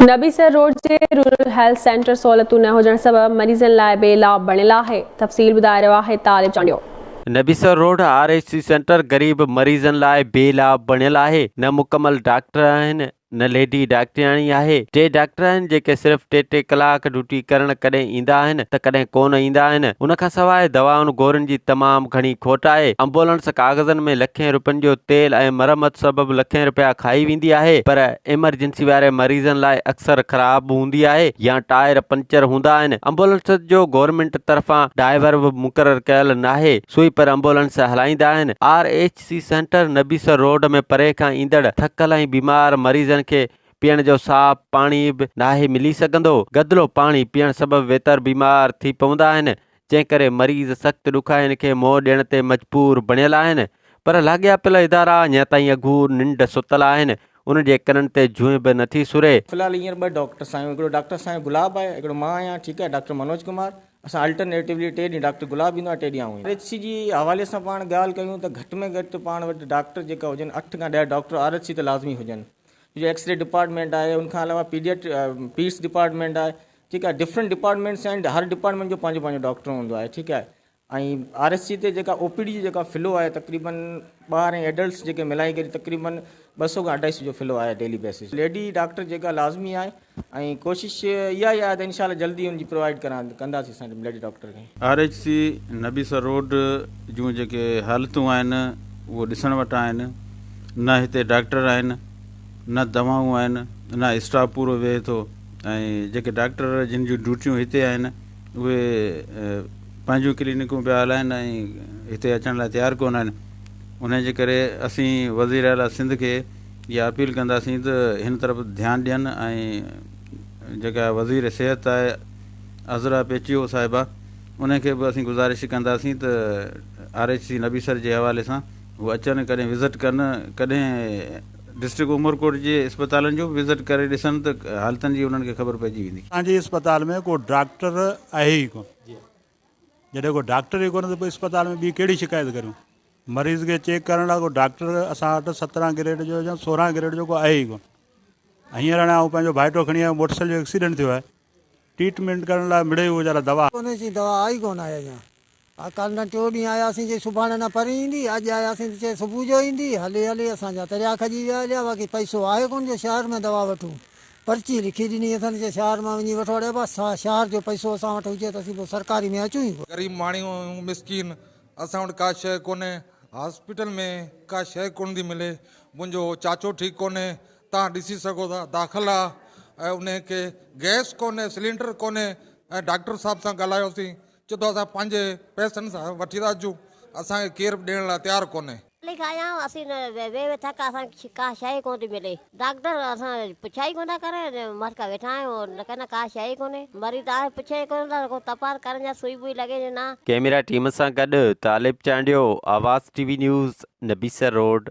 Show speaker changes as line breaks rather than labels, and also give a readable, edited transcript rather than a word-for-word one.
नबीसर road जे rural health centre सहूलतूं न हुजण सबबि मरीज़नि लाइ बेलाभ बणियलु आहे। तफ़सील ॿुधाए रहियो आहे तालिब चांडियो।
नबीसर रोड RHC सेंटर गरीब मरीज़नि लाइ बेलाभ बणियलु आहे। न मुकमल डॉक्टर आहिनि, न लेडी डॉक्टराणी आहे। टे डॉक्टर आहिनि जेके सिर्फ़ टे कलाक ड्यूटी करण कॾहिं ईंदा आहिनि त कॾहिं कोन ईंदा आहिनि। उन खां सवाइ दवाउनि गोरियुनि जी तमामु घणी खोट आहे। एम्बुलेंस कागज़नि में लखें रुपयनि जो तेल ऐं मरम्मत सबबि लखें रुपया खाई वेंदी आहे, पर इमरजेंसी वारे मरीज़नि लाइ अक्सर ख़राब हूंदी आहे या टायर पंचर हूंदा आहिनि। एम्बुलेंस जो गवर्नमेंट तरफ़ां ड्राइवर बि मुक़ररु कयल नाहे, सुई पर एम्बुलेंस हलाईंदा आहिनि। RHC सेंटर नबीसर रोड में परे खां ईंदड़ थकल ऐं बीमार मरीज़नि खे पीअण जो साफ़ पाणी बि नाहे मिली सघंदो। गदिलो पाणी पीअण सबबि वेतर बीमार थी पवंदा आहिनि, जंहिं करे मरीज़ सख़्तु ॾुखाइनि खे मोह ॾियण ते मजबूर बणियल आहिनि। पर लाॻिया पियल इदारा अञा ताईं अघू निंड सुतल आहिनि, उन जे कननि ते जुए बि नथी सुरे।
फिलहाल हींअर ॿ डॉक्टर्स आहियूं। हिकिड़ो डॉक्टर साहिबु गुलाब आहे, हिकिड़ो मां आहियां, ठीकु आहे, डॉक्टर मनोज कुमार। असां अल्टरनेटिवली 3 ॾींहं डॉक्टर गुलाब ईंदो आहे, 3 ॾींहं आऊं। RHC जी हवाले सां पाण ॻाल्हि कयूं त घटि में घटि पाण वटि डॉक्टर जेका हुजनि 8 खां 10 डॉक्टर RHC ते लाज़मी हुजनि। जो एक्सरे डिपार्टमेंट आहे, उनखां अलावा पीड्स डिपार्टमेंट आहे, ठीकु आहे। डिफरेंट डिपार्टमेंट्स आहिनि, हर डिपार्टमेंट जो पंहिंजो पंहिंजो डॉक्टर हूंदो आहे, ठीकु आहे। ऐं RHC ते जेका OPD जी जेका फ़्लो आहे तक़रीबन ॿार ऐं एडल्ट्स जेके मिलाई करे तक़रीबन 200 खां 250 जो फ़्लो आहे डेली बेसिस। लेडी डॉक्टर जेका लाज़मी आहे ऐं कोशिशि इहा ई आहे त इंशाल्लाह जल्दी हुनजी प्रोवाइड कंदासीं असां लेडी डॉक्टर खे।
RHC नबीसर रोड जूं जेके हालतूं आहिनि उहो ॾिसण वटि आहिनि। न हिते डॉक्टर आहिनि, न दवाऊं आहिनि, न स्टाफ पूरो वेहे थो। ऐं जेके डॉक्टर जिन जूं ड्यूटियूं हिते आहिनि उहे पंहिंजूं क्लिनिकूं पिया हलाइनि ऐं हिते अचण लाइ तयारु कोन आहिनि। उन जे करे असीं वज़ीर आला सिंध खे इहा अपील कंदासीं त हिन तरफ़ ध्यानु ॾियनि ऐं जेका वज़ीर सिहत आहे अज़रा पेचियो साहिबा, उनखे बि असीं गुज़ारिश कंदासीं त RHC नबीसर जे हवाले सां उहे अचनि, कॾहिं विज़िट कनि, कॾहिं डिस्ट्रिक्ट उमरकोट जे इस्पतालनि जो विज़िट करे ॾिसनि त हालतुनि जी उन्हनि खे ख़बर पइजी वेंदी।
असांजे इस्पताल में को डॉक्टर आहे ई कोन। जॾहिं को डॉक्टर ई कोन त पोइ इस्पताल में ॿी कहिड़ी शिकायत करूं? मरीज़ खे चेक करण लाइ को डॉक्टर असां वटि 17 ग्रेड जो या 16 ग्रेड जो को आहे ई कोन। हींअर हाणे आउं पंहिंजो भाइटो खणी आयो, मोटरसाइकिल जो एक्सीडेंट थियो आहे, ट्रीटमेंट करण लाइ मिड़े वीचारा दवा
कोन्हे जी, दवा आई कोन आहे अञा। कल्ह न 2 ॾींहं आयासीं, जे सुभाणे न परी ईंदी, अॼु आयासीं त चए सुबुह जो ईंदी। हली हली असांजा तरिया खजी विया हलिया, बाक़ी पैसो आहे कोन जो शहर में दवा वठूं। पर्ची लिखी ॾिनी अथनि जे शहर मां वञी वठो। अड़े बसि शहर जो पैसो असां वटि हुजे त असीं पोइ सरकारी में अचूं ई।
गरीब माण्हू मिसकीन, असां वटि का शइ कोन्हे, हॉस्पिटल में का शइ कोन थी मिले। मुंहिंजो चाचो ठीकु कोन्हे, तव्हां ॾिसी सघो था, दाख़िल आहे ऐं उनखे गैस कोन्हे, सिलेंडर कोन्हे। ऐं डॉक्टर साहिब सां ॻाल्हायोसीं, चए थो असां पंहिंजे पैसनि सां वठी था अचूं, असांखे केरु बि ॾियण लाइ तयारु कोन्हे।
लिखाया असीं वेठा असांखे का शइ कोन थी मिले। डॉक्टर असां पुछा ई कोन था करे, मटका वेठा आहियूं, न कहना का शइ कोन्हे। मरीज़ आहे पुछे कोन था, को तपास करण जा सुई बुई लॻे ना।
कैमरा टीम सां गॾु तालिब चांडियो, आवाज़ TV न्यूज़, नबीसर रोड।